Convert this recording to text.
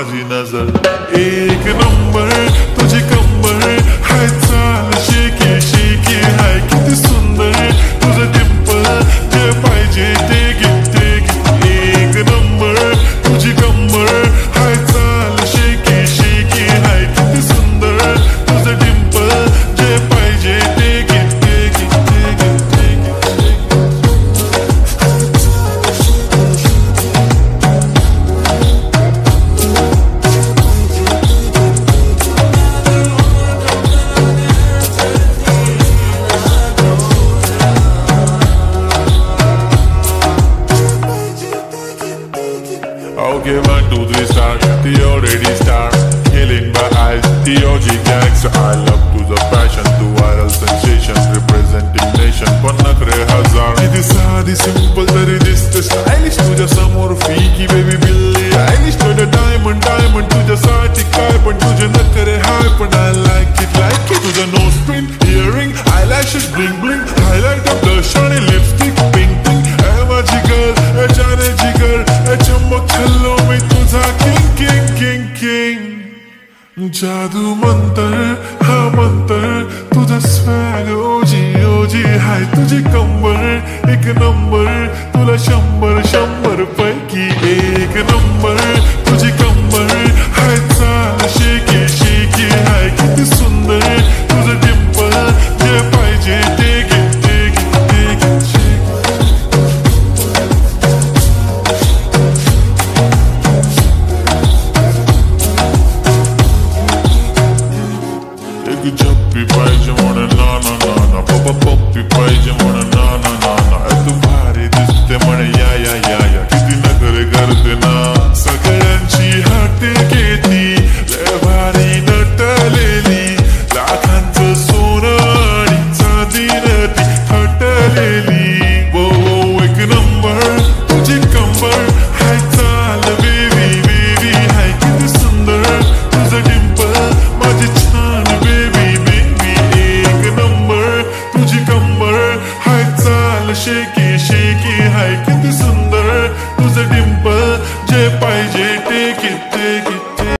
माझी नजर एक नंबर तुझी कंबर हाय चाल शेकी शेकी हाय किती सुंदर तुझं डिंपल जे पाहिजे ते गिफ्ट एक नंबर तुझी कंबर हाय चाल शेकी शेकी हाय किती सुंदर तुझं डिंपल जे पाहिजे ते gift Okay, 1, 2, 3 star, the already star, killing my eyes, the OG gangster. I love to the passion, to viral sensation, representing nation. पण नखरे हजार किती साधी simple तरी दिसते stylish तुझ्या समोर फिकी baby बिल्ली stylish तुझं diamond diamond तुझ्यासाठी काय पण तुझे नखरे हाय पण I like it तुझं nose pin, earring, eyelashes bling bling, highlight of blush आणि lipstick pink pink. ए माझी girl, ए जाने जिगर, ए चमक छल्लो मी तुझा king king king king. जादू मंतर हा मंतर तुझा स्वॅग ओजी ओजी हाय तुझी कंबर एक नंबर तुला 100 पैकी एक नंबर तुझी कंबर